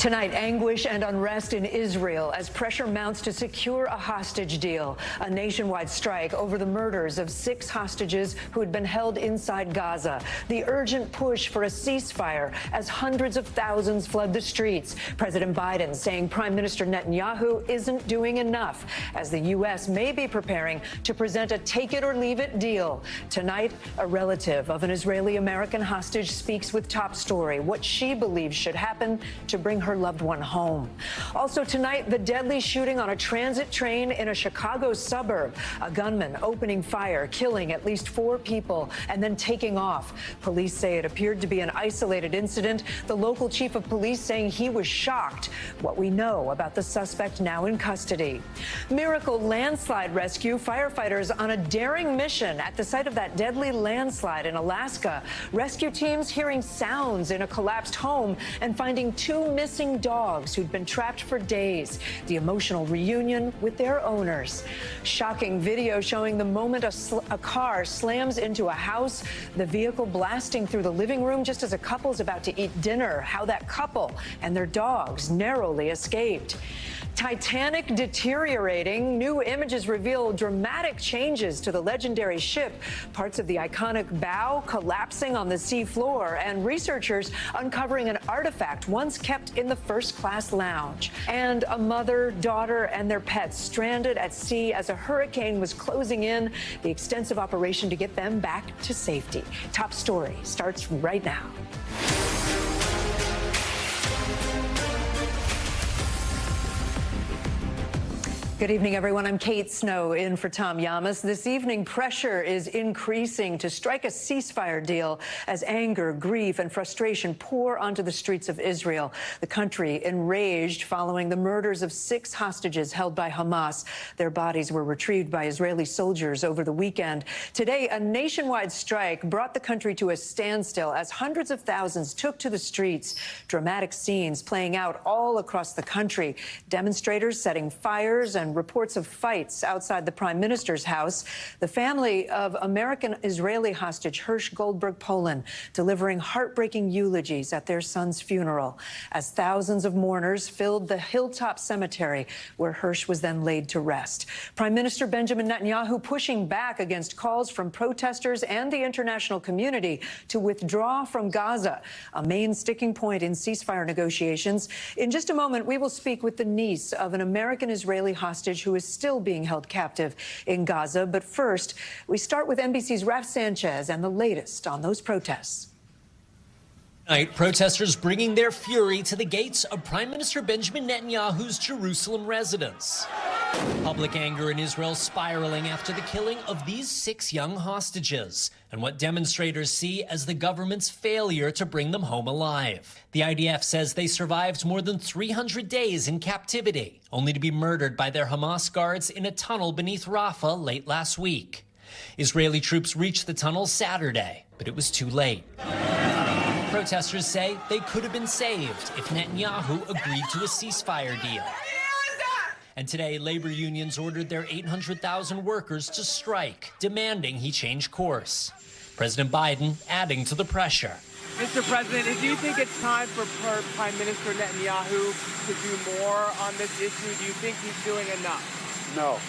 Tonight, anguish and unrest in Israel as pressure mounts to secure a hostage deal. A nationwide strike over the murders of 6 hostages who had been held inside Gaza. The urgent push for a ceasefire as hundreds of thousands flood the streets. President Biden saying Prime Minister Netanyahu isn't doing enough, as the U.S. may be preparing to present a take-it-or-leave-it deal. Tonight, a relative of an Israeli-American hostage speaks with Top Story, what she believes should happen to bring her loved one home. Also tonight, the deadly shooting on a transit train in a Chicago suburb. A gunman opening fire, killing at least 4 people, and then taking off. Police say it appeared to be an isolated incident. The local chief of police saying he was shocked. What we know about the suspect now in custody. Miracle landslide rescue. Firefighters on a daring mission at the site of that deadly landslide in Alaska. Rescue teams hearing sounds in a collapsed home and finding 2 missing dogs who'd been trapped for days. The emotional reunion with their owners. Shocking video showing the moment a car slams into a house, the vehicle blasting through the living room just as a couple's about to eat dinner. How that couple and their dogs narrowly escaped. Titanic deteriorating. New images reveal dramatic changes to the legendary ship. Parts of the iconic bow collapsing on the sea floor, and researchers uncovering an artifact once kept in the first-class lounge. And a mother, daughter, and their pets stranded at sea as a hurricane was closing in. The extensive operation to get them back to safety. Top Story starts right now. Good evening, everyone. I'm Kate Snow in for Tom Llamas. This evening, pressure is increasing to strike a ceasefire deal as anger, grief, and frustration pour onto the streets of Israel. The country enraged following the murders of 6 hostages held by Hamas. Their bodies were retrieved by Israeli soldiers over the weekend. Today, a nationwide strike brought the country to a standstill as hundreds of thousands took to the streets. Dramatic scenes playing out all across the country. Demonstrators setting fires and reports of fights outside the Prime Minister's house. The family of American-Israeli hostage Hersh Goldberg Poland delivering heartbreaking eulogies at their son's funeral as thousands of mourners filled the Hilltop Cemetery where Hersh was then laid to rest. Prime Minister Benjamin Netanyahu pushing back against calls from protesters and the international community to withdraw from Gaza, a main sticking point in ceasefire negotiations. In just a moment, we will speak with the niece of an American-Israeli hostage who is still being held captive in Gaza. But first, we start with NBC's Raf Sanchez and the latest on those protests. Tonight, protesters bringing their fury to the gates of Prime Minister Benjamin Netanyahu's Jerusalem residence. Public anger in Israel spiraling after the killing of these 6 young hostages and what demonstrators see as the government's failure to bring them home alive. The IDF says they survived more than 300 days in captivity, only to be murdered by their Hamas guards in a tunnel beneath Rafah late last week. Israeli troops reached the tunnel Saturday, but it was too late. Protesters say they could have been saved if Netanyahu agreed to a ceasefire deal. And today, labor unions ordered their 800,000 workers to strike, demanding he change course. President Biden adding to the pressure. Mr. President, do you think it's time for Prime Minister Netanyahu to do more on this issue? Do you think he's doing enough? No.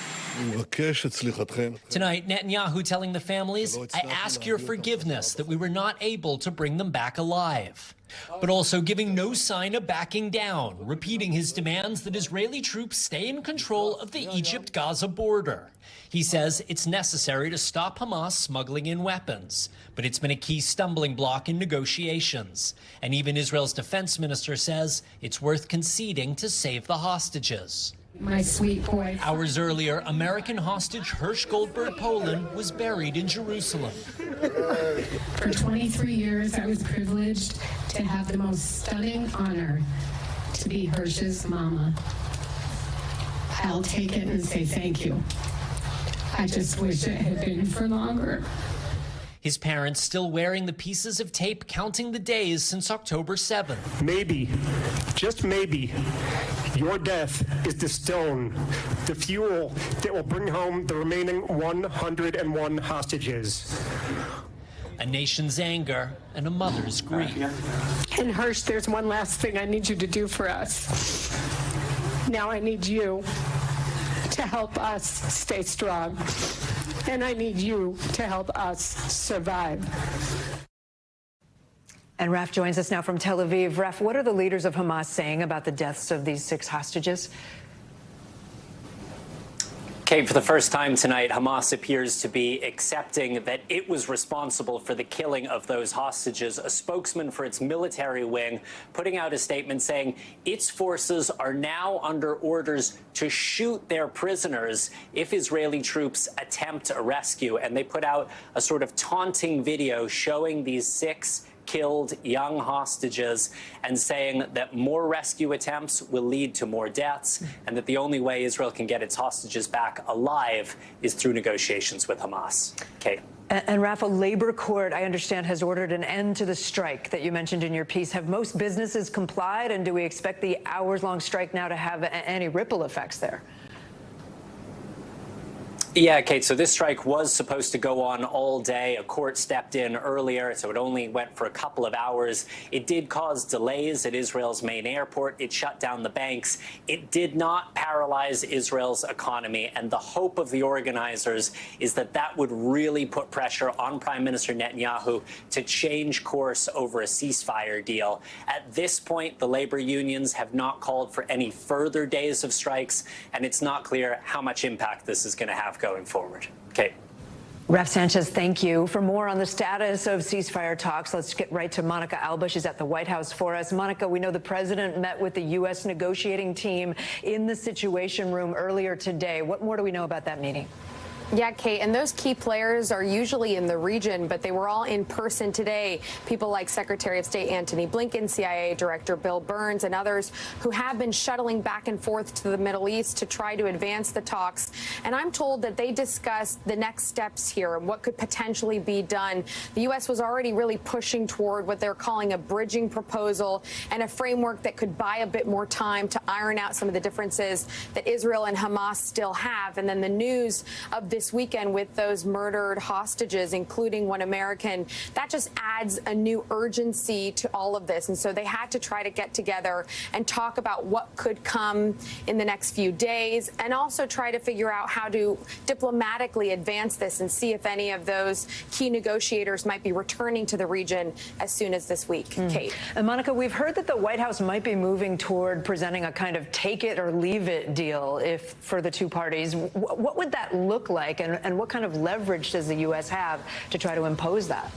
Tonight, Netanyahu telling the families, I ask your forgiveness that we were not able to bring them back alive. But also giving no sign of backing down, repeating his demands that Israeli troops stay in control of the Egypt-Gaza border. He says it's necessary to stop Hamas smuggling in weapons, but it's been a key stumbling block in negotiations. And even Israel's defense minister says it's worth conceding to save the hostages. My sweet boy. Hours earlier, American hostage Hersh Goldberg Poland was buried in Jerusalem. For 23 years, I was privileged to have the most stunning honor to be Hersh's mama. I'll take it and say thank you. I just wish it had been for longer. His parents still wearing the pieces of tape counting the days since October 7th. Maybe, just maybe, your death is the stone, the fuel that will bring home the remaining 101 hostages. a nation's anger and a mother's grief. And Hirsch, there's one last thing I need you to do for us. Now I need you to help us stay strong. And I need you to help us survive. And Raf joins us now from Tel Aviv. Raf, what are the leaders of Hamas saying about the deaths of these 6 hostages? Kate, for the first time tonight, Hamas appears to be accepting that it was responsible for the killing of those hostages. A spokesman for its military wing putting out a statement saying its forces are now under orders to shoot their prisoners if Israeli troops attempt a rescue. And they put out a sort of taunting video showing these 6 killed young hostages and saying that more rescue attempts will lead to more deaths and that the only way Israel can get its hostages back alive is through negotiations with Hamas. Kate. And Rafa, labor court, I understand, has ordered an end to the strike that you mentioned in your piece. Have most businesses complied, and do we expect the hours-long strike now to have any ripple effects there? Yeah, Kate, so this strike was supposed to go on all day. A court stepped in earlier, so it only went for a couple of hours. It did cause delays at Israel's main airport. It shut down the banks. It did not paralyze Israel's economy. And the hope of the organizers is that that would really put pressure on Prime Minister Netanyahu to change course over a ceasefire deal. At this point, the labor unions have not called for any further days of strikes, and it's not clear how much impact this is going to have going forward. Kate. Raf Sanchez, thank you. For more on the status of ceasefire talks, let's get right to Monica Alba. She's at the White House for us. Monica, we know the president met with the U.S. negotiating team in the Situation Room earlier today. What more do we know about that meeting? Yeah, Kate, and those key players are usually in the region, but they were all in person today. People like Secretary of State Antony Blinken, CIA Director Bill Burns, and others who have been shuttling back and forth to the Middle East to try to advance the talks. And I'm told that they discussed the next steps here and what could potentially be done. The U.S. was already really pushing toward what they're calling a bridging proposal and a framework that could buy a bit more time to iron out some of the differences that Israel and Hamas still have. And then the news of this weekend with those murdered hostages, including one American, that just adds a new urgency to all of this. And so they had to try to get together and talk about what could come in the next few days and also try to figure out how to diplomatically advance this and see if any of those key negotiators might be returning to the region as soon as this week. Kate. And Monica, we've heard that the White House might be moving toward presenting a kind of take it or leave it deal for the two parties. What would that look like? And what kind of leverage does the U.S. have to try to impose that?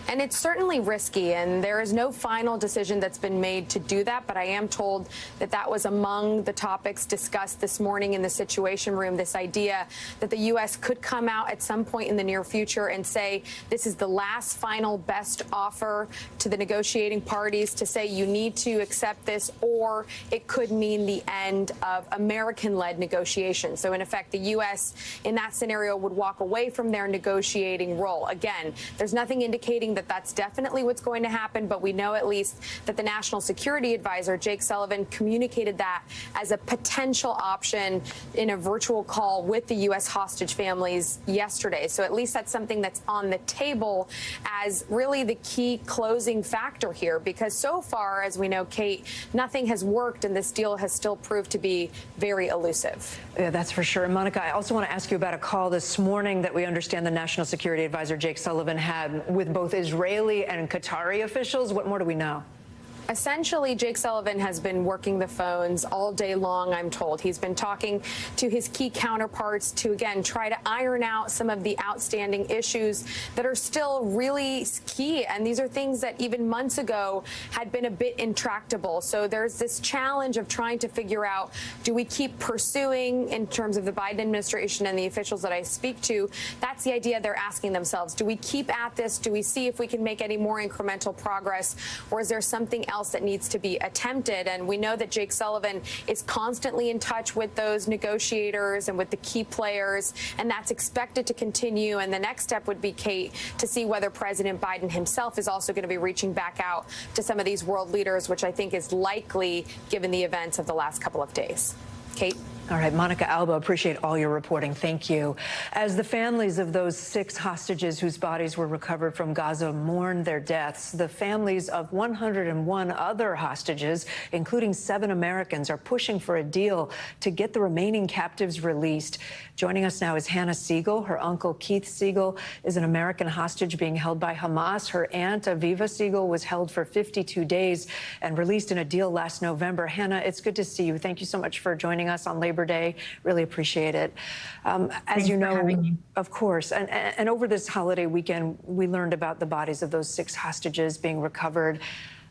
And it's certainly risky, and there is no final decision that's been made to do that. But I am told that that was among the topics discussed this morning in the Situation Room, this idea that the U.S. could come out at some point in the near future and say this is the last final best offer to the negotiating parties to say you need to accept this, or it could mean the end of American-led negotiations. So, in effect, the U.S. in that scenario would walk away from their negotiating role. Again, there's nothing indicating that that's definitely what's going to happen, but we know at least that the National Security Advisor, Jake Sullivan, communicated that as a potential option in a virtual call with the U.S. hostage families yesterday. So at least that's something that's on the table as really the key closing factor here, because so far, as we know, Kate, nothing has worked, and this deal has still proved to be very elusive. Yeah, that's for sure. Monica, I also want to ask you about a call this morning that we understand the National Security Advisor, Jake Sullivan, had with both Israeli and Qatari officials. What more do we know? Essentially, Jake Sullivan has been working the phones all day long, I'm told. He's been talking to his key counterparts to, again, try to iron out some of the outstanding issues that are still really key. And these are things that even months ago had been a bit intractable. So there's this challenge of trying to figure out, do we keep pursuing in terms of the Biden administration and the officials that I speak to? That's the idea they're asking themselves. Do we keep at this? Do we see if we can make any more incremental progress? Or is there something else that needs to be attempted? And we know that Jake Sullivan is constantly in touch with those negotiators and with the key players, and that's expected to continue. And the next step would be, Kate, to see whether President Biden himself is also going to be reaching back out to some of these world leaders, which I think is likely given the events of the last couple of days. Kate? All right, Monica Alba, appreciate all your reporting. Thank you. As the families of those 6 hostages whose bodies were recovered from Gaza mourn their deaths, the families of 101 other hostages, including 7 Americans, are pushing for a deal to get the remaining captives released. Joining us now is Hannah Siegel. Her uncle, Keith Siegel, is an American hostage being held by Hamas. Her aunt, Aviva Siegel, was held for 52 days and released in a deal last November. Hannah, it's good to see you. Thank you so much for joining us on Labor Day. Really appreciate it. As you know, of course, and over this holiday weekend, we learned about the bodies of those 6 hostages being recovered.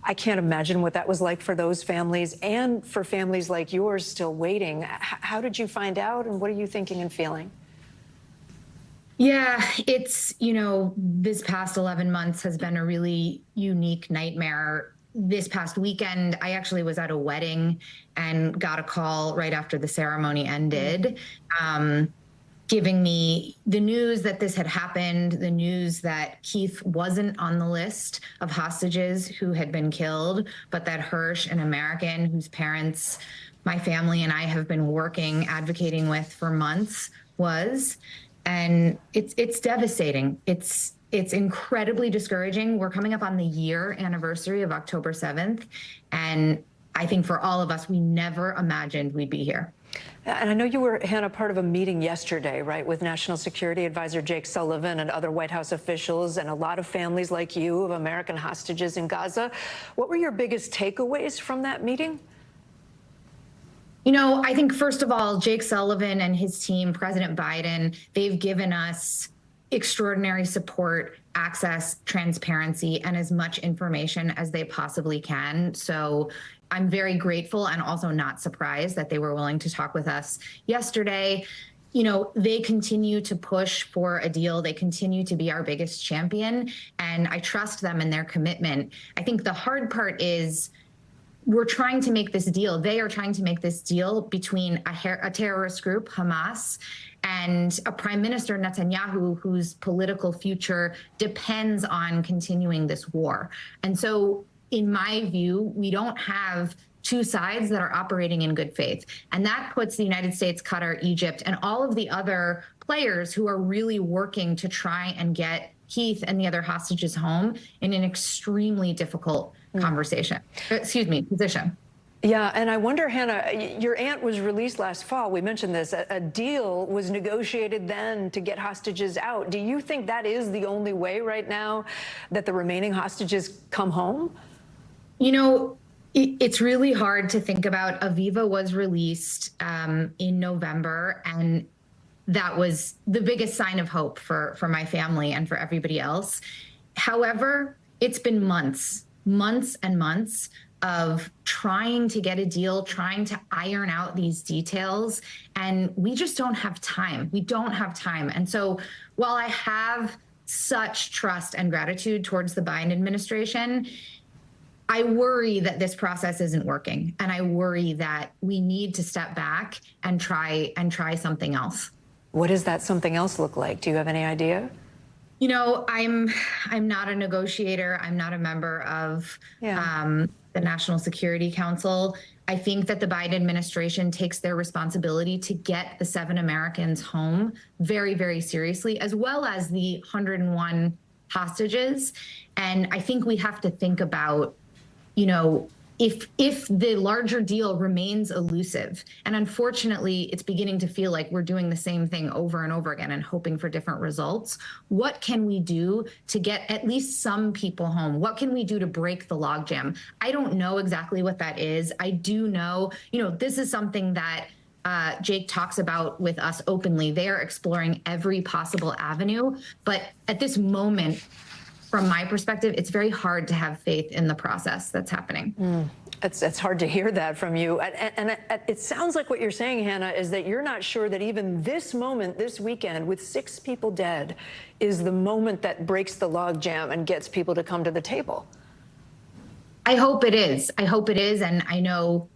I can't imagine what that was like for those families and for families like yours still waiting. How did you find out, and what are you thinking and feeling? Yeah, it's, this past 11 months has been a really unique nightmare. This past weekend, I actually was at a wedding and got a call right after the ceremony ended, giving me the news that this had happened, the news that Keith wasn't on the list of hostages who had been killed, but that Hirsch, an American whose parents my family and I have been working, advocating with for months, was. And it's devastating. It's incredibly discouraging. We're coming up on the year anniversary of October 7th. And I think for all of us, we never imagined we'd be here. And I know you were, Hannah, part of a meeting yesterday, right, with National Security Advisor Jake Sullivan and other White House officials and a lot of families like you of American hostages in Gaza. What were your biggest takeaways from that meeting? I think, first of all, Jake Sullivan and his team, President Biden, they've given us extraordinary support, access, transparency, and as much information as they possibly can. So I'm very grateful and also not surprised that they were willing to talk with us yesterday. They continue to push for a deal. They continue to be our biggest champion, and I trust them in their commitment. I think the hard part is we're trying to make this deal. They are trying to make this deal between a terrorist group, Hamas, and a Prime Minister, Netanyahu, whose political future depends on continuing this war. And so, in my view, we don't have 2 sides that are operating in good faith. And that puts the United States, Qatar, Egypt, and all of the other players who are really working to try and get Keith and the other hostages home in an extremely difficult position. Yeah, and I wonder, Hannah, your aunt was released last fall. We mentioned this. A deal was negotiated then to get hostages out. Do you think that is the only way right now that the remaining hostages come home? It's really hard to think about. Aviva was released in November, and that was the biggest sign of hope for my family and for everybody else. However, it's been months and months of trying to get a deal, trying to iron out these details, and we just don't have time. We don't have time. And so while I have such trust and gratitude towards the Biden administration, I worry that this process isn't working, and I worry that we need to step back and try something else. What does that something else look like? Do you have any idea? I'm not a negotiator. I'm not a member of the National Security Council. I think that the Biden administration takes their responsibility to get the 7 Americans home very, very seriously, as well as the 101 hostages. And I think we have to think about, if the larger deal remains elusive, and unfortunately it's beginning to feel like we're doing the same thing over and over again and hoping for different results, what can we do to get at least some people home? What can we do to break the logjam? I don't know exactly what that is. I do know, this is something that Jake talks about with us openly. They are exploring every possible avenue, but at this moment, from my perspective, it's very hard to have faith in the process that's happening. It's hard to hear that from you. And it sounds like what you're saying, Hannah, is that you're not sure that even this moment, this weekend, with 6 people dead, is the moment that breaks the logjam and gets people to come to the table. I hope it is. I hope it is. And I know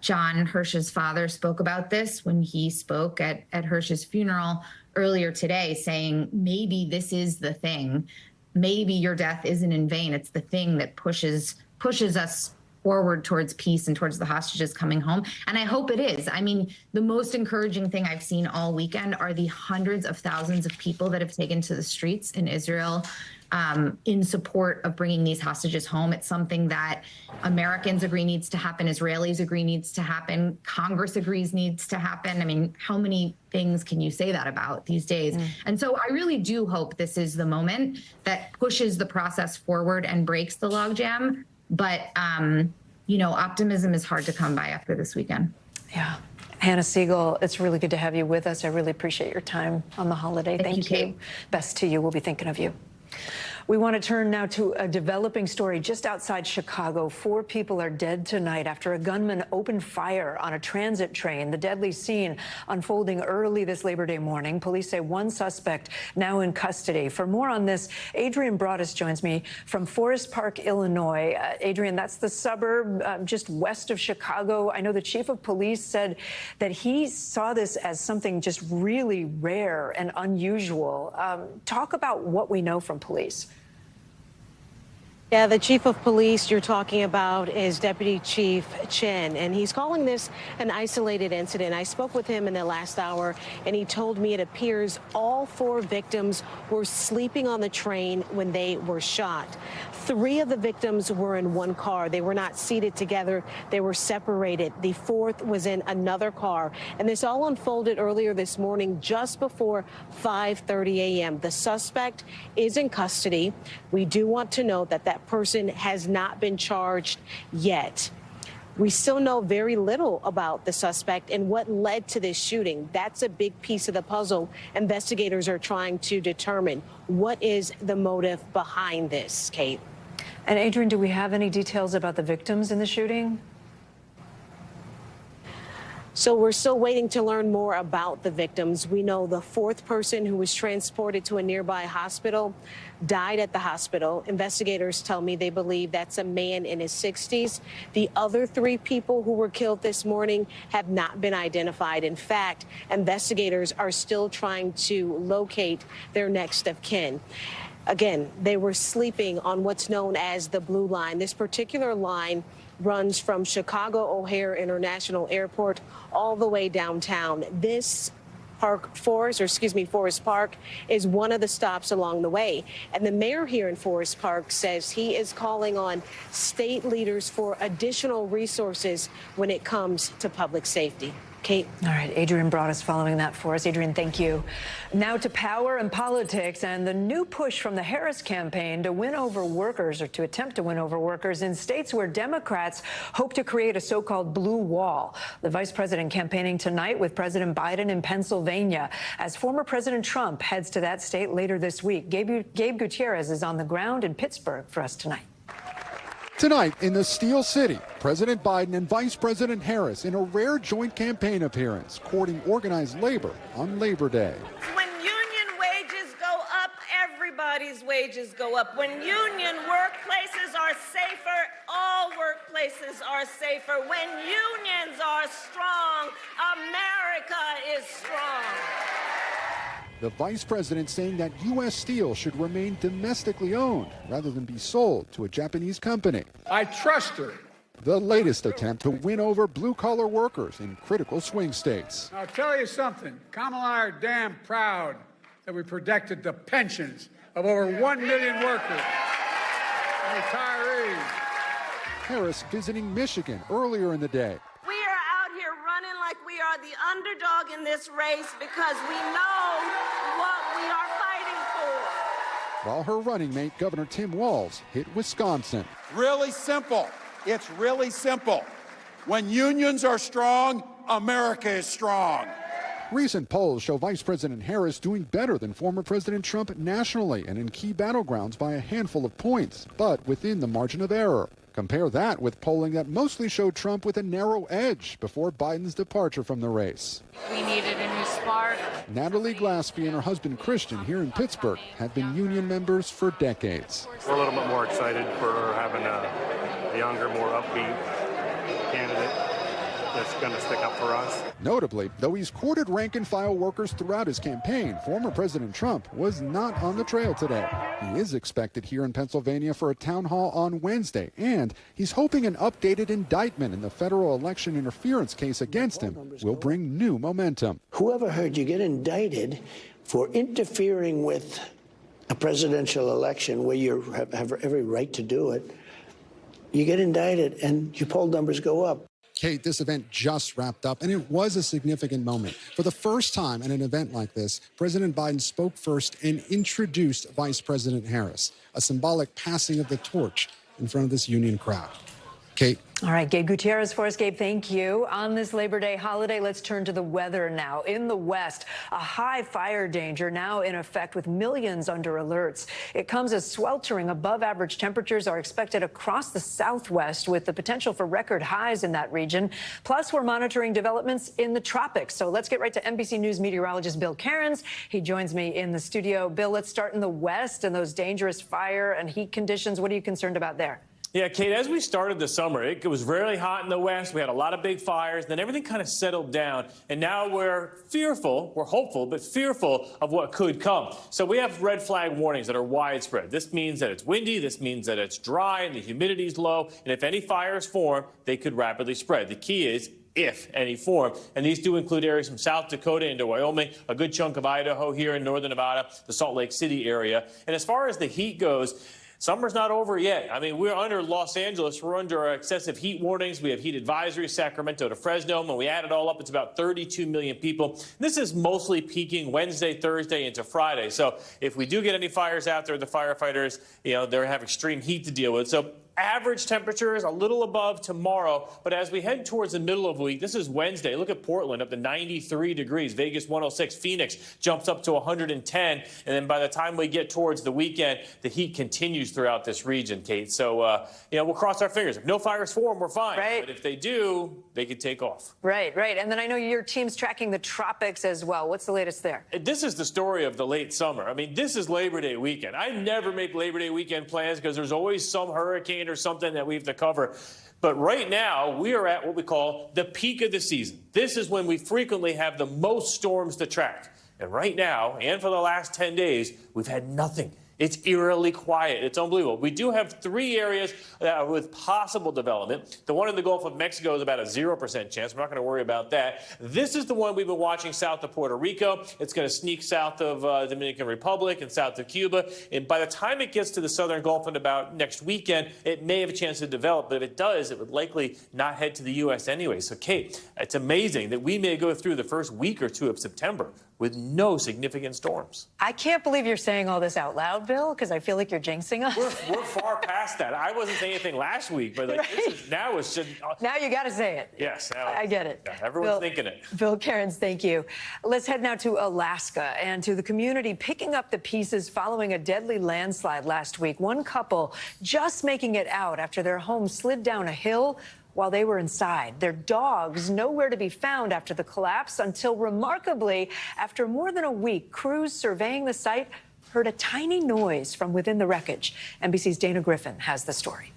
John Hirsch's father spoke about this when he spoke at Hirsch's funeral earlier today, saying maybe this is the thing. Maybe your death isn't in vain. It's the thing that pushes us forward towards peace and towards the hostages coming home. And I hope it is. I mean, the most encouraging thing I've seen all weekend are the hundreds of thousands of people that have taken to the streets in Israel in support of bringing these hostages home. It's something that Americans agree needs to happen. Israelis agree needs to happen. Congress agrees needs to happen. I mean, how many things can you say that about these days? And so I really do hope this is the moment that pushes the process forward and breaks the logjam. But, optimism is hard to come by after this weekend. Yeah. Hannah Siegel, it's really good to have you with us. I really appreciate your time on the holiday. Thank you. Kate. Best to you. We'll be thinking of you. We want to turn now to a developing story just outside Chicago. 4 people are dead tonight after a gunman opened fire on a transit train. The deadly scene unfolding early this Labor Day morning. Police say 1 suspect now in custody. For more on this, Adrian Broadus joins me from Forest Park, Illinois. Adrian, that's the suburb just west of Chicago. I know the chief of police said that he saw this as something just really rare and unusual. Talk about what we know from police. Yeah, the chief of police you're talking about is Deputy Chief Chen, and he's calling this an isolated incident. I spoke with him in the last hour, and he told me it appears all 4 victims were sleeping on the train when they were shot. 3 of the victims were in one car. They were not seated together. They were separated. The 4th was in another car. And this all unfolded earlier this morning, just before 5:30 a.m. The suspect is in custody. We do want to note that that person has not been charged yet. We still know very little about the suspect and what led to this shooting. That's a big piece of the puzzle investigators are trying to determine. What is the motive behind this, Kate? And Adrian, do we have any details about the victims in the shooting? So we're still waiting to learn more about the victims. We know the 4th person who was transported to a nearby hospital died at the hospital. Investigators tell me they believe that's a man in his 60s. The other 3 people who were killed this morning have not been identified. In fact, investigators are still trying to locate their next of kin. Again, they were sleeping on what's known as the Blue Line. This particular line runs from Chicago O'Hare International Airport all the way downtown. This Forest Park is one of the stops along the way. And the mayor here in Forest Park says he is calling on state leaders for additional resources when it comes to public safety. Kate. All right, Adrian Broadus following that for us. Adrian, thank you. Now to power and politics and the new push from the Harris campaign to win over workers, or to attempt to win over workers in states where Democrats hope to create a so-called blue wall. The vice president campaigning tonight with President Biden in Pennsylvania as former President Trump heads to that state later this week. Gabe Gutierrez is on the ground in Pittsburgh for us tonight. Tonight in the Steel City, President Biden and Vice President Harris in a rare joint campaign appearance, courting organized labor on Labor Day. When union wages go up, everybody's wages go up. When union workplaces are safer, all workplaces are safer. When unions are strong, America is strong. The vice president saying that U.S. steel should remain domestically owned rather than be sold to a Japanese company. I trust her. The latest attempt to win over blue-collar workers in critical swing states. I'll tell you something. Kamala and I are damn proud that we protected the pensions of over 1 million workers and retirees. Harris visiting Michigan earlier in the day. We are out here running like we are the underdog in this race because we know what we are fighting for. While her running mate, Governor Tim Walz, hit Wisconsin. Really simple. It's really simple. When unions are strong, America is strong. Recent polls show Vice President Harris doing better than former President Trump nationally and in key battlegrounds by a handful of points, but within the margin of error. Compare that with polling that mostly showed Trump with a narrow edge before Biden's departure from the race. We needed a new spark. Natalie Glaspie and her husband Christian here in Pittsburgh have been union members for decades. We're a little bit more excited for having a younger, more upbeat candidate that's going to stick up for us. Notably, though he's courted rank-and-file workers throughout his campaign, former President Trump was not on the trail today. He is expected here in Pennsylvania for a town hall on Wednesday, and he's hoping an updated indictment in the federal election interference case against him will bring new momentum. Whoever heard you get indicted for interfering with a presidential election where you have every right to do it? You get indicted and your poll numbers go up. Kate, this event just wrapped up, and it was a significant moment. For the first time at an event like this, President Biden spoke first and introduced Vice President Harris, a symbolic passing of the torch in front of this union crowd. Kate. All right, Gabe Gutierrez for us. Gabe, thank you. On this Labor Day holiday, let's turn to the weather now. In the West, a high fire danger now in effect with millions under alerts. It comes as sweltering above average temperatures are expected across the Southwest with the potential for record highs in that region. Plus, we're monitoring developments in the tropics. So let's get right to NBC News meteorologist Bill Cairns. He joins me in the studio. Bill, let's start in the West and those dangerous fire and heat conditions. What are you concerned about there? Yeah, Kate, as we started the summer, it was really hot in the West. We had a lot of big fires. Then everything kind of settled down. And now we're fearful, we're hopeful, but fearful of what could come. So we have red flag warnings that are widespread. This means that it's windy. This means that it's dry and the humidity's low. And if any fires form, they could rapidly spread. The key is if any form. And these do include areas from South Dakota into Wyoming, a good chunk of Idaho here in northern Nevada, the Salt Lake City area. And as far as the heat goes, summer's not over yet. I mean, we're under Los Angeles. We're under excessive heat warnings. We have heat advisories, Sacramento to Fresno. When we add it all up, it's about 32 million people. This is mostly peaking Wednesday, Thursday into Friday. So if we do get any fires out there, the firefighters, they have extreme heat to deal with. So average temperatures a little above tomorrow, but as we head towards the middle of the week, this is Wednesday. Look at Portland up to 93 degrees, Vegas 106, Phoenix jumps up to 110, and then by the time we get towards the weekend, the heat continues throughout this region, Kate. So, we'll cross our fingers. If no fires form, we're fine. Right. But if they do, they could take off. Right. And then I know your team's tracking the tropics as well. What's the latest there? This is the story of the late summer. I mean, this is Labor Day weekend. I never make Labor Day weekend plans because there's always some hurricane or something that we have to cover. But right now, we are at what we call the peak of the season. This is when we frequently have the most storms to track. And right now, and for the last 10 days, we've had nothing. It's eerily quiet. It's unbelievable. We do have 3 areas with possible development. The one in the Gulf of Mexico is about a 0% chance. We're not going to worry about that. This is the one we've been watching south of Puerto Rico. It's going to sneak south of Dominican Republic and south of Cuba. And by the time it gets to the southern Gulf in about next weekend, it may have a chance to develop. But if it does, it would likely not head to the U.S. anyway. So, Kate, it's amazing that we may go through the first week or 2 of September with no significant storms. I can't believe you're saying all this out loud, Bill, because I feel like you're jinxing us. We're far past that. I wasn't saying anything last week, but now it's just... Now you got to say it. Yes. I get it. Yeah, everyone's thinking it. Bill Cairns, thank you. Let's head now to Alaska and to the community picking up the pieces following a deadly landslide last week. One couple just making it out after their home slid down a hill while they were inside. Their dogs nowhere to be found after the collapse until, remarkably, after more than a week, crews surveying the site heard a tiny noise from within the wreckage. NBC's Dana Griffin has the story.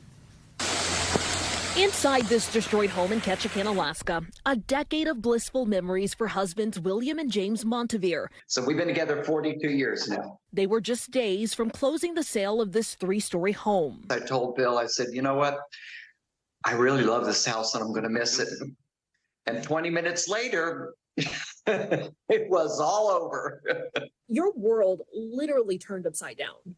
Inside this destroyed home in Ketchikan, Alaska, a decade of blissful memories for husbands William and James Montevere. So we've been together 42 years now. They were just days from closing the sale of this 3-story home. I told Bill, I said, you know what? I really love this house and I'm going to miss it. And 20 minutes later, it was all over. Your world literally turned upside down.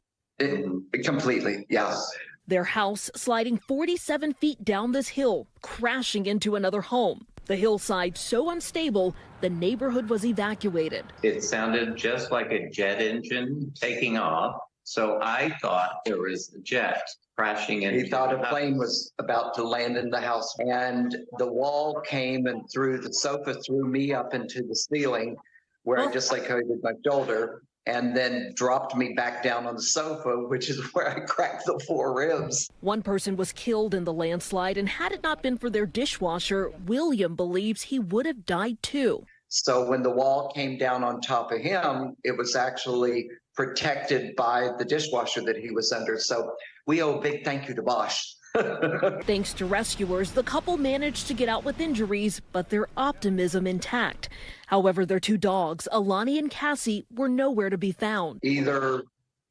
Completely, yeah. Their house sliding 47 feet down this hill, crashing into another home. The hillside so unstable, the neighborhood was evacuated. It sounded just like a jet engine taking off. So I thought there was a jet crashing in. He thought a plane was about to land in the house, and the wall came and threw the sofa, threw me up into the ceiling where I dislocated my shoulder, and then dropped me back down on the sofa, which is where I cracked the 4 ribs. One person was killed in the landslide, and had it not been for their dishwasher, William believes he would have died too. So when the wall came down on top of him, it was actually protected by the dishwasher that he was under. So we owe a big thank you to Bosch. Thanks to rescuers, the couple managed to get out with injuries, but their optimism intact. However, their two dogs, Alani and Cassie, were nowhere to be found. Either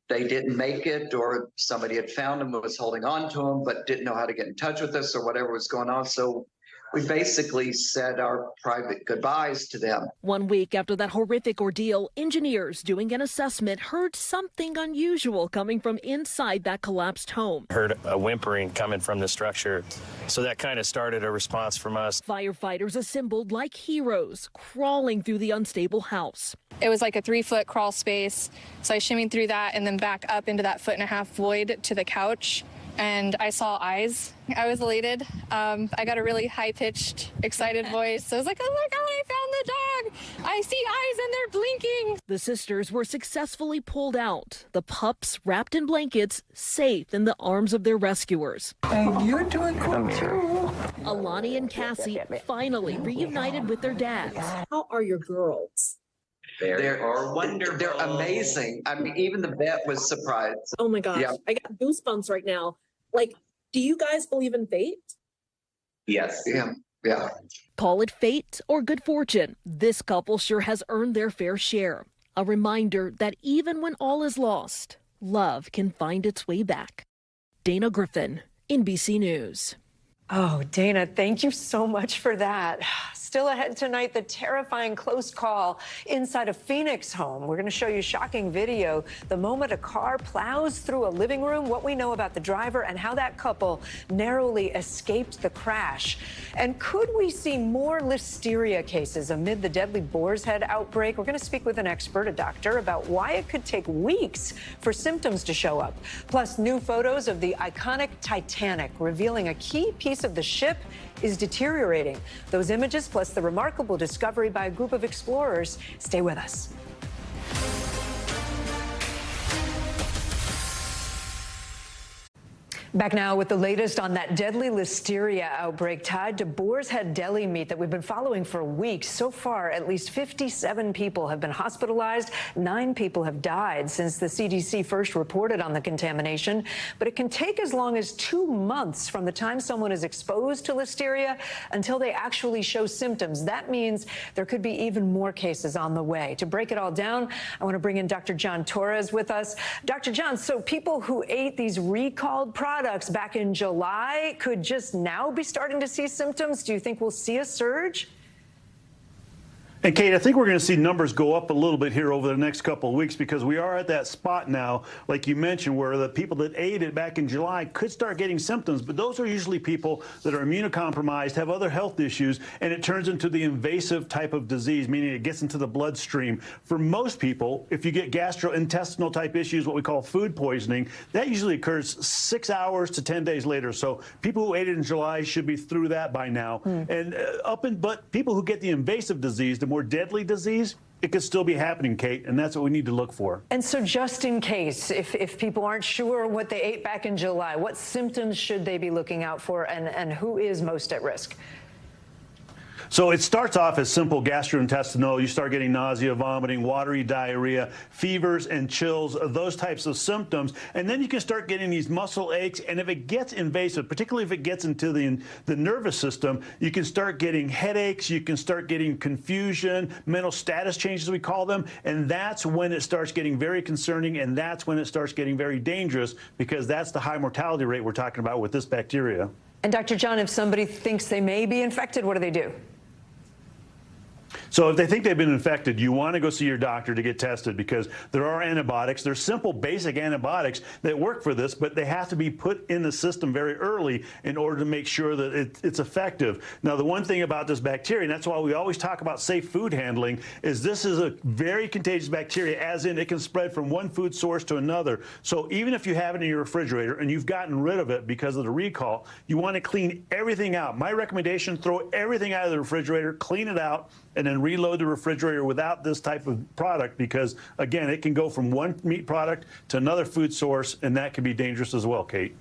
they didn't make it, or somebody had found them and was holding on to them, but didn't know how to get in touch with us or whatever was going on. So we basically said our private goodbyes to them. 1 week after that horrific ordeal, engineers doing an assessment heard something unusual coming from inside that collapsed home. Heard a whimpering coming from the structure, so that kind of started a response from us. Firefighters assembled like heroes, crawling through the unstable house. It was like a 3-foot crawl space, so I shimmied through that and then back up into that 1.5 foot void to the couch. And I saw eyes. I was elated. I got a really high-pitched, excited voice. I was like, oh my God, I found the dog. I see eyes and they're blinking. The sisters were successfully pulled out. The pups, wrapped in blankets, safe in the arms of their rescuers. And you're doing cool too. Alani and Cassie finally reunited with their dads. How are your girls? They're wonderful. They're amazing. I mean, even the vet was surprised. Oh my gosh, yeah. I got goosebumps right now. Like, do you guys believe in fate? Yes. Yeah. Call it fate or good fortune. This couple sure has earned their fair share. A reminder that even when all is lost, love can find its way back. Dana Griffin, NBC News. Oh, Dana, thank you so much for that. Still ahead tonight, the terrifying close call inside a Phoenix home. We're going to show you shocking video, the moment a car plows through a living room, what we know about the driver, and how that couple narrowly escaped the crash. And could we see more listeria cases amid the deadly boar's head outbreak? We're going to speak with an expert, a doctor, about why it could take weeks for symptoms to show up. Plus, new photos of the iconic Titanic revealing a key piece of the ship is deteriorating. Those images, plus the remarkable discovery by a group of explorers. Stay with us. Back now with the latest on that deadly listeria outbreak tied to Boar's Head deli meat that we've been following for weeks. So far, at least 57 people have been hospitalized. 9 people have died since the CDC first reported on the contamination. But it can take as long as 2 months from the time someone is exposed to listeria until they actually show symptoms. That means there could be even more cases on the way. To break it all down, I want to bring in Dr. John Torres with us. Dr. John, so people who ate these recalled products back in July could just now be starting to see symptoms. Do you think we'll see a surge? And Kate, I think we're going to see numbers go up a little bit here over the next couple of weeks because we are at that spot now, like you mentioned, where the people that ate it back in July could start getting symptoms. But those are usually people that are immunocompromised, have other health issues, and it turns into the invasive type of disease, meaning it gets into the bloodstream. For most people, if you get gastrointestinal type issues, what we call food poisoning, that usually occurs 6 hours to 10 days later. So people who ate it in July should be through that by now. And but people who get the invasive disease, the more deadly disease, it could still be happening, Kate, and that's what we need to look for. And so just in case, if people aren't sure what they ate back in July, what symptoms should they be looking out for, and who is most at risk? So it starts off as simple gastrointestinal. You start getting nausea, vomiting, watery diarrhea, fevers and chills, those types of symptoms. And then you can start getting these muscle aches. And if it gets invasive, particularly if it gets into the nervous system, you can start getting headaches. You can start getting confusion, mental status changes, we call them. And that's when it starts getting very concerning. And that's when it starts getting very dangerous, because that's the high mortality rate we're talking about with this bacteria. And Dr. John, if somebody thinks they may be infected, what do they do? So if they think they've been infected, you want to go see your doctor to get tested, because there are antibiotics. There's simple, basic antibiotics that work for this, but they have to be put in the system very early in order to make sure that it's effective. Now, the one thing about this bacteria, and that's why we always talk about safe food handling, is this is a very contagious bacteria, as in it can spread from one food source to another. So even if you have it in your refrigerator and you've gotten rid of it because of the recall, you want to clean everything out. My recommendation, throw everything out of the refrigerator, clean it out, and then reload the refrigerator without this type of product, because, again, it can go from one meat product to another food source, and that can be dangerous as well, Kate.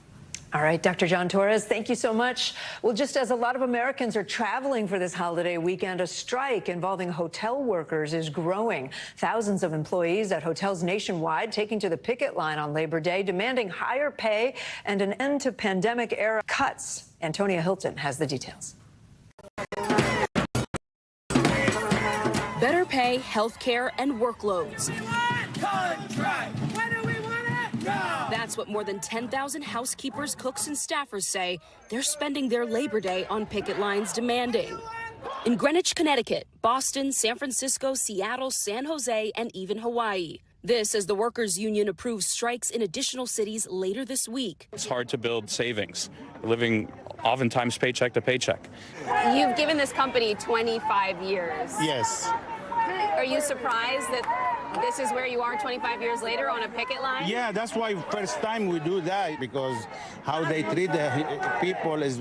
All right, Dr. John Torres, thank you so much. Well, just as a lot of Americans are traveling for this holiday weekend, a strike involving hotel workers is growing. Thousands of employees at hotels nationwide taking to the picket line on Labor Day, demanding higher pay and an end to pandemic-era cuts. Antonia Hilton has the details. Better pay, health care, and workloads. That's what more than 10,000 housekeepers, cooks, and staffers say they're spending their Labor Day on picket lines demanding. In Greenwich, Connecticut, Boston, San Francisco, Seattle, San Jose, and even Hawaii. This as the workers' union approves strikes in additional cities later this week. It's hard to build savings, living oftentimes paycheck to paycheck. You've given this company 25 years. Yes. Are you surprised that this is where you are 25 years later on a picket line? Yeah, that's why first time we do that, because how they treat the people is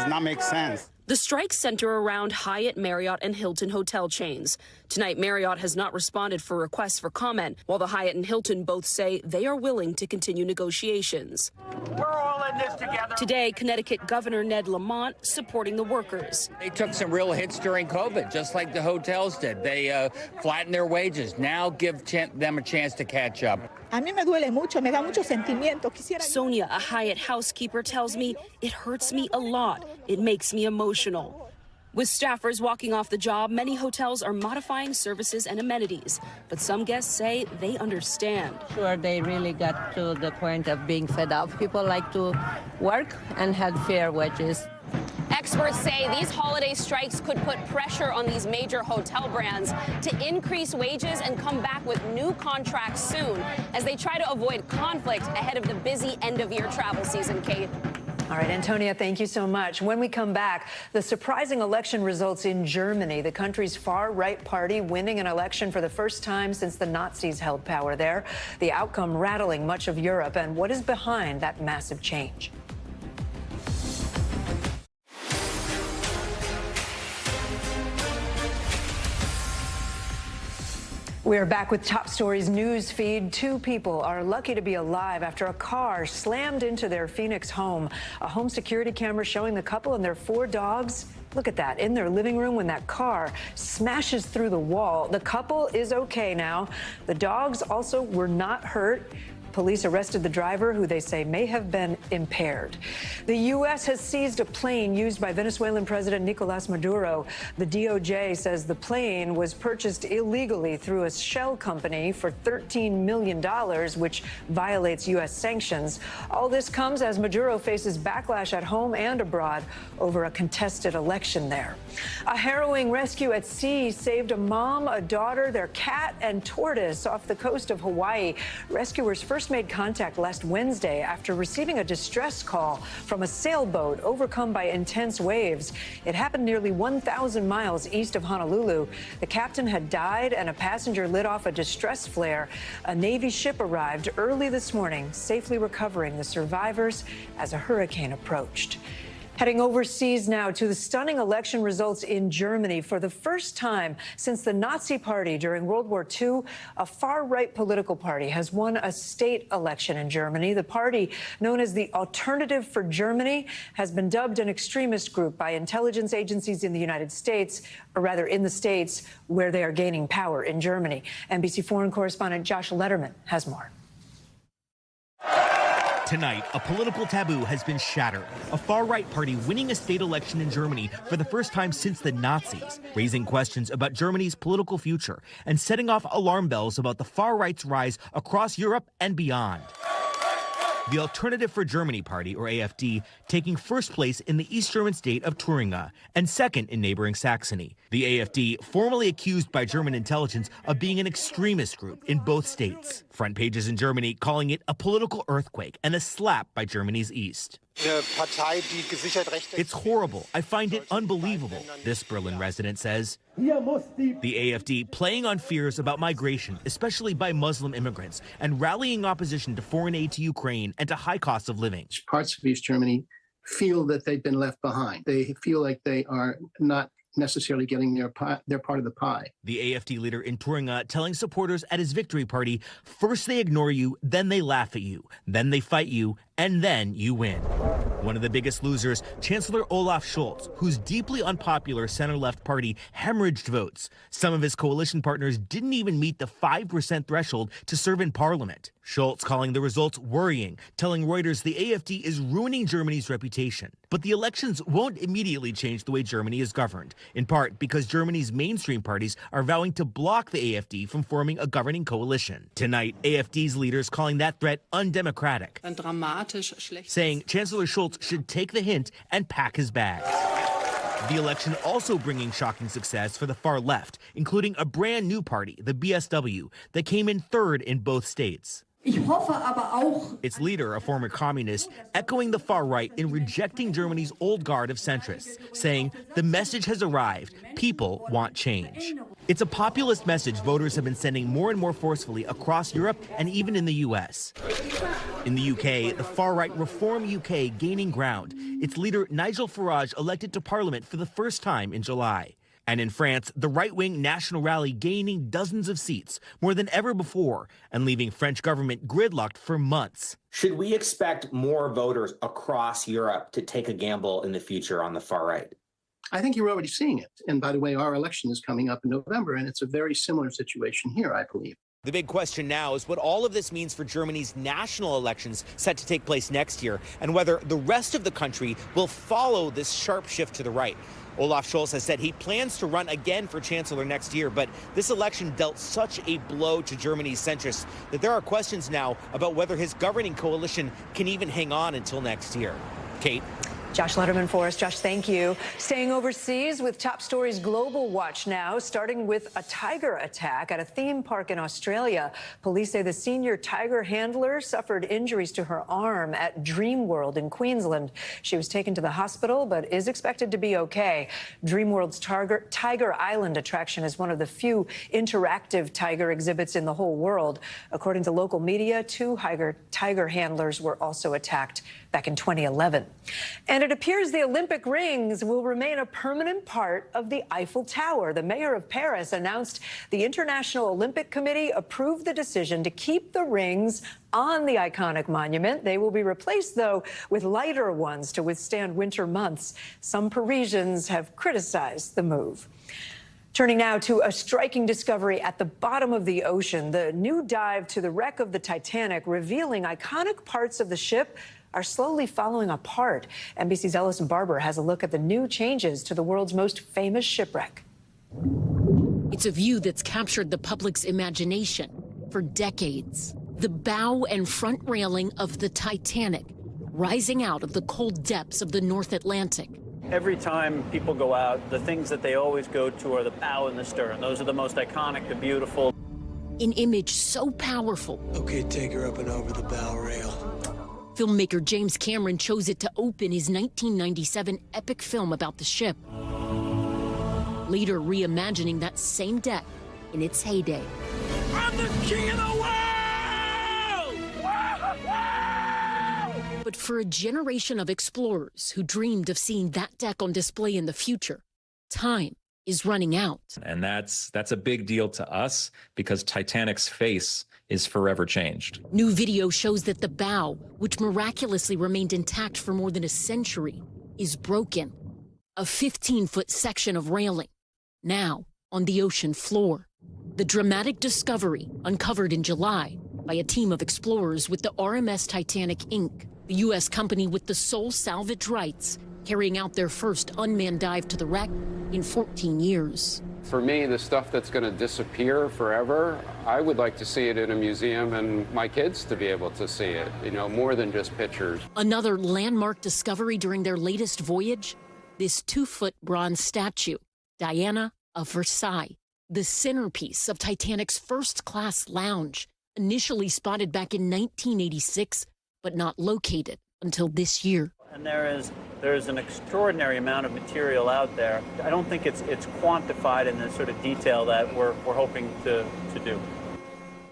not make sense. The strikes center around Hyatt, Marriott, and Hilton hotel chains. Tonight, Marriott has not responded for requests for comment, while the Hyatt and Hilton both say they are willing to continue negotiations. We're all in this together. Today, Connecticut Governor Ned Lamont supporting the workers. They took some real hits during COVID, just like the hotels did. They flattened their wages. Now give them a chance to catch up. A mí me duele mucho, me da mucho sentimiento. Sonia, a Hyatt housekeeper, tells me it hurts me a lot. It makes me emotional. With staffers walking off the job, many hotels are modifying services and amenities. But some guests say they understand. Sure, they really got to the point of being fed up. People like to work and had fair wages. Experts say these holiday strikes could put pressure on these major hotel brands to increase wages and come back with new contracts soon as they try to avoid conflict ahead of the busy end-of-year travel season, Kate. All right, Antonia, thank you so much. When we come back, the surprising election results in Germany, the country's far-right party winning an election for the first time since the Nazis held power there. The outcome rattling much of Europe, and what is behind that massive change? We are back with Top Stories news feed. Two people are lucky to be alive after a car slammed into their Phoenix home. A home security camera showing the couple and their 4 dogs. Look at that, in their living room when that car smashes through the wall. The couple is okay now. The dogs also were not hurt. Police arrested the driver, who they say may have been impaired. The U.S. has seized a plane used by Venezuelan President Nicolas Maduro. The DOJ says the plane was purchased illegally through a shell company for $13 million, which violates U.S. sanctions. All this comes as Maduro faces backlash at home and abroad over a contested election there. A harrowing rescue at sea saved a mom, a daughter, their cat, and tortoise off the coast of Hawaii. Rescuers first made contact last Wednesday after receiving a distress call from a sailboat overcome by intense waves. It happened nearly 1,000 miles east of Honolulu. The captain had died and a passenger lit off a distress flare. A Navy ship arrived early this morning, safely recovering the survivors as a hurricane approached. Heading overseas now to the stunning election results in Germany. For the first time since the Nazi Party during World War II, a far-right political party has won a state election in Germany. The party, known as the Alternative for Germany, has been dubbed an extremist group by intelligence agencies in the United States, or rather in the states where they are gaining power in Germany. NBC foreign correspondent Josh Letterman has more. Tonight, a political taboo has been shattered. A far-right party winning a state election in Germany for the first time since the Nazis, raising questions about Germany's political future and setting off alarm bells about the far-right's rise across Europe and beyond. The Alternative for Germany party, or AfD, taking first place in the East German state of Thuringia and second in neighboring Saxony. The AfD, formally accused by German intelligence of being an extremist group in both states. Front pages in Germany calling it a political earthquake and a slap by Germany's East. It's horrible. I find it unbelievable, this Berlin resident says. The AfD playing on fears about migration, especially by Muslim immigrants, and rallying opposition to foreign aid to Ukraine and to high costs of living. Parts of East Germany feel that they've been left behind. They feel like they are not necessarily getting their part of the pie. The AFD leader in Turinga telling supporters at his victory party, first they ignore you, then they laugh at you, then they fight you, and then you win. One of the biggest losers, Chancellor Olaf Scholz, whose deeply unpopular center-left party hemorrhaged votes. Some of his coalition partners didn't even meet the 5% threshold to serve in parliament. Scholz calling the results worrying, telling Reuters the AFD is ruining Germany's reputation. But the elections won't immediately change the way Germany is governed, in part because Germany's mainstream parties are vowing to block the AFD from forming a governing coalition. Tonight, AFD's leaders calling that threat undemocratic, saying Chancellor Scholz should take the hint and pack his bags. The election also bringing shocking success for the far left, including a brand new party, the BSW, that came in third in both states. Its leader, a former communist, echoing the far right in rejecting Germany's old guard of centrists, saying the message has arrived, people want change. It's a populist message voters have been sending more and more forcefully across Europe and even in the US. In the UK, the far-right Reform UK gaining ground, its leader Nigel Farage elected to parliament for the first time in July. And in France, the right-wing National Rally gaining dozens of seats, more than ever before, and leaving French government gridlocked for months. Should we expect more voters across Europe to take a gamble in the future on the far right? I think you're already seeing it. And by the way, our election is coming up in November, and it's a very similar situation here, I believe. The big question now is what all of this means for Germany's national elections set to take place next year, and whether the rest of the country will follow this sharp shift to the right. Olaf Scholz has said he plans to run again for chancellor next year, but this election dealt such a blow to Germany's centrists that there are questions now about whether his governing coalition can even hang on until next year. Kate? Josh Letterman for us. Josh, thank you. Staying overseas with Top Stories Global Watch now, starting with a tiger attack at a theme park in Australia. Police say the senior tiger handler suffered injuries to her arm at Dreamworld in Queensland. She was taken to the hospital, but is expected to be okay. Dreamworld's Tiger Island attraction is one of the few interactive tiger exhibits in the whole world. According to local media, 2 tiger handlers were also attacked back in 2011. And it appears the Olympic rings will remain a permanent part of the Eiffel Tower. The mayor of Paris announced the International Olympic Committee approved the decision to keep the rings on the iconic monument. They will be replaced, though, with lighter ones to withstand winter months. Some Parisians have criticized the move. Turning now to a striking discovery at the bottom of the ocean. The new dive to the wreck of the Titanic, revealing iconic parts of the ship are slowly falling apart. NBC's Ellison Barber has a look at the new changes to the world's most famous shipwreck. It's a view that's captured the public's imagination for decades. The bow and front railing of the Titanic, rising out of the cold depths of the North Atlantic. Every time people go out, the things that they always go to are the bow and the stern. Those are the most iconic, the beautiful. An image so powerful. Okay, take her up and over the bow rail. Filmmaker James Cameron chose it to open his 1997 epic film about the ship. Later reimagining that same deck in its heyday. I'm the king of the world! But for a generation of explorers who dreamed of seeing that deck on display in the future, time is running out. And that's a big deal to us because Titanic's face is forever changed. New video shows that the bow, which miraculously remained intact for more than a century, is broken. A 15-foot section of railing, now on the ocean floor. The dramatic discovery, uncovered in July by a team of explorers with the RMS Titanic Inc., the U.S. company with the sole salvage rights, carrying out their first unmanned dive to the wreck in 14 years. For me, the stuff that's going to disappear forever, I would like to see it in a museum and my kids to be able to see it, more than just pictures. Another landmark discovery during their latest voyage, this 2-foot bronze statue, Diana of Versailles, the centerpiece of Titanic's first-class lounge, initially spotted back in 1986, but not located until this year. And there is an extraordinary amount of material out there. I don't think it's quantified in the sort of detail that we're hoping to do.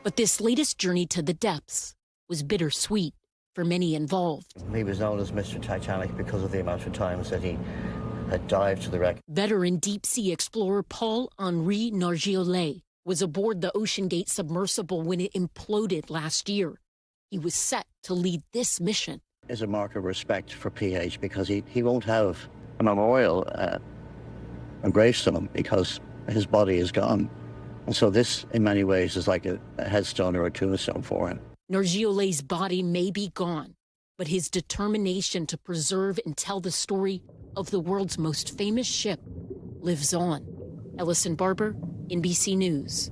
But this latest journey to the depths was bittersweet for many involved. He was known as Mr. Titanic because of the amount of times that he dive to the wreck. Veteran deep-sea explorer Paul-Henri Nargiolet was aboard the OceanGate submersible when it imploded last year. He was set to lead this mission. Is a mark of respect for PH because he won't have a memorial, a gravestone, because his body is gone. And so this, in many ways, is like a headstone or a tombstone for him. Nargiolet's body may be gone, but his determination to preserve and tell the story of the world's most famous ship lives on. Ellison Barber, NBC News.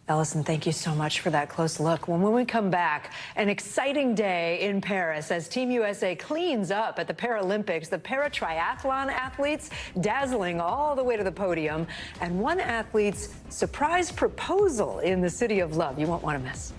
Ellison, thank you so much for that close look. When we come back, an exciting day in Paris as Team USA cleans up at the Paralympics. The paratriathlon athletes dazzling all the way to the podium, and one athlete's surprise proposal in the City of Love you won't want to miss.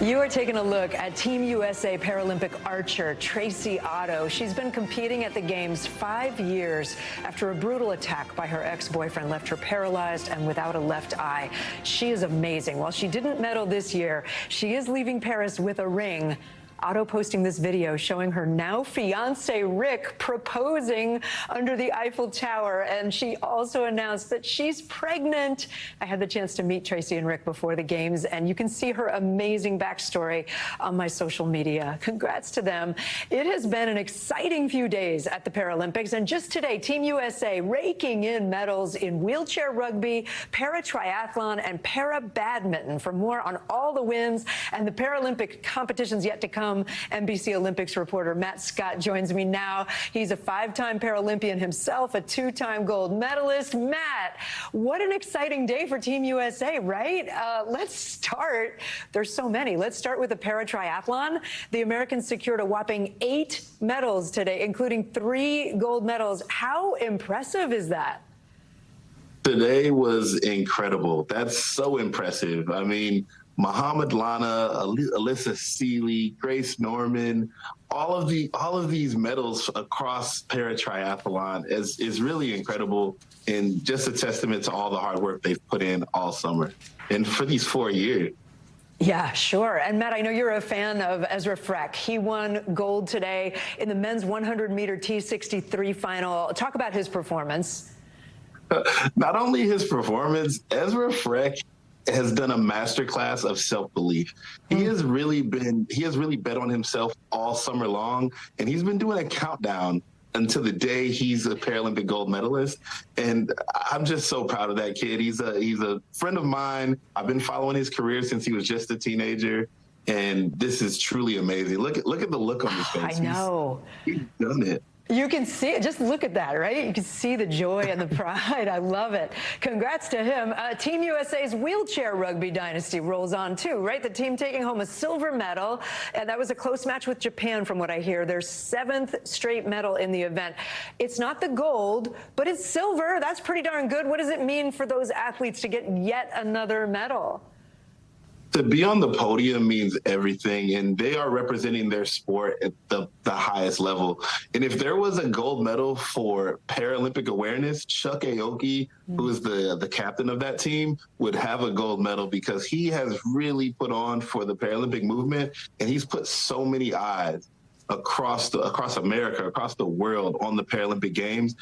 You are taking a look at Team USA Paralympic archer Tracy Otto. She's been competing at the Games 5 years after a brutal attack by her ex-boyfriend left her paralyzed and without a left eye. She is amazing. While she didn't medal this year, she is leaving Paris with a ring. Otto posting this video showing her now fiance Rick proposing under the Eiffel Tower, and she also announced that she's pregnant. I had the chance to meet Tracy and Rick before the Games, and you can see her amazing backstory on my social media. Congrats to them. It has been an exciting few days at the Paralympics, and just today, Team USA raking in medals in wheelchair rugby, paratriathlon, and para-badminton. For more on all the wins and the Paralympic competitions yet to come, NBC Olympics reporter Matt Scott joins me now. He's a 5-time Paralympian himself, a 2-time gold medalist. Matt, what an exciting day for Team USA, right? Let's start. There's so many. Let's start with the paratriathlon. The Americans secured a whopping 8 medals today, including 3 gold medals. How impressive is that? Today was incredible. That's so impressive. I mean, Muhammad Lana, Alyssa Seeley, Grace Norman, all of these medals across paratriathlon is really incredible, and just a testament to all the hard work they've put in all summer and for these 4 years. Yeah, sure. And Matt, I know you're a fan of Ezra Freck. He won gold today in the men's 100-meter T63 final. Talk about his performance. Not only his performance, Ezra Freck has done a masterclass of self-belief. He has really bet on himself all summer long, and he's been doing a countdown until the day he's a Paralympic gold medalist. And I'm just so proud of that kid. He's a friend of mine. I've been following his career since he was just a teenager, and this is truly amazing. Look at the look on his face. I know. He's done it. You can see it. Just look at that, right? You can see the joy and the pride. I love it. Congrats to him. Team USA's wheelchair rugby dynasty rolls on, too, right? The team taking home a silver medal, and that was a close match with Japan, from what I hear. Their 7th straight medal in the event. It's not the gold, but it's silver. That's pretty darn good. What does it mean for those athletes to get yet another medal? To be on the podium means everything, and they are representing their sport at the highest level. And if there was a gold medal for Paralympic awareness, Chuck Aoki, who is the captain of that team, would have a gold medal, because he has really put on for the Paralympic movement, and he's put so many eyes across America, across the world on the Paralympic Games.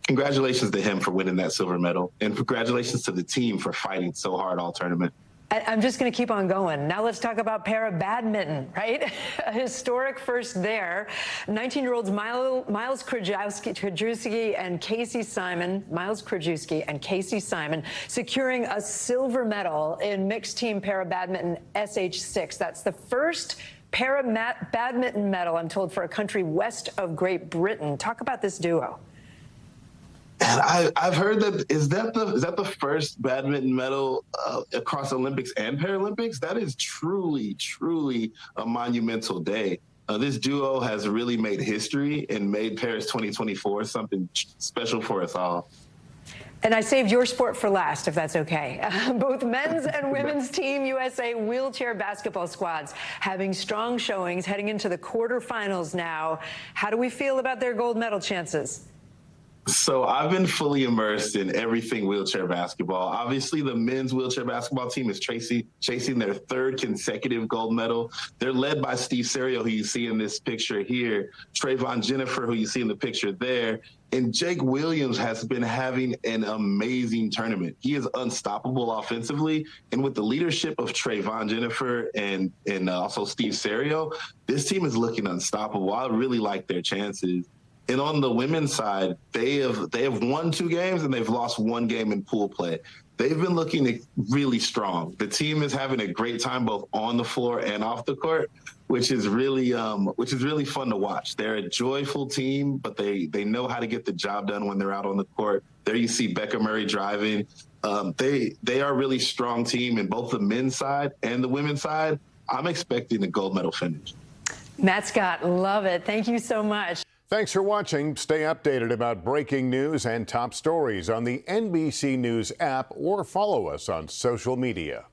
Congratulations to him for winning that silver medal, and congratulations to the team for fighting so hard all tournament. I'm just going to keep on going. Now let's talk about para-badminton, right? A historic first there. 19-year-olds Miles Krajewski and Casey Simon securing a silver medal in mixed team para-badminton SH6. That's the first para-badminton medal, I'm told, for a country west of Great Britain. Talk about this duo. And I've heard that is that the first badminton medal across Olympics and Paralympics? That is truly a monumental day. This duo has really made history and made Paris 2024 something special for us all. And I saved your sport for last, if that's okay. Both men's and women's Team USA wheelchair basketball squads having strong showings heading into the quarterfinals now. How do we feel about their gold medal chances? So I've been fully immersed in everything wheelchair basketball. Obviously, the men's wheelchair basketball team is chasing their third consecutive gold medal. They're led by Steve Serio, who you see in this picture here, Trayvon Jennifer, who you see in the picture there, and Jake Williams has been having an amazing tournament. He is unstoppable offensively, and with the leadership of Trayvon Jennifer and also Steve Serio, this team is looking unstoppable. I really like their chances. And on the women's side, they have won 2 games and they've lost 1 game in pool play. They've been looking really strong. The team is having a great time both on the floor and off the court, which is really fun to watch. They're a joyful team, but they know how to get the job done when they're out on the court. There you see Becca Murray driving. They are a really strong team in both the men's side and the women's side. I'm expecting a gold medal finish. Matt Scott, love it. Thank you so much. Thanks for watching. Stay updated about breaking news and top stories on the NBC News app or follow us on social media.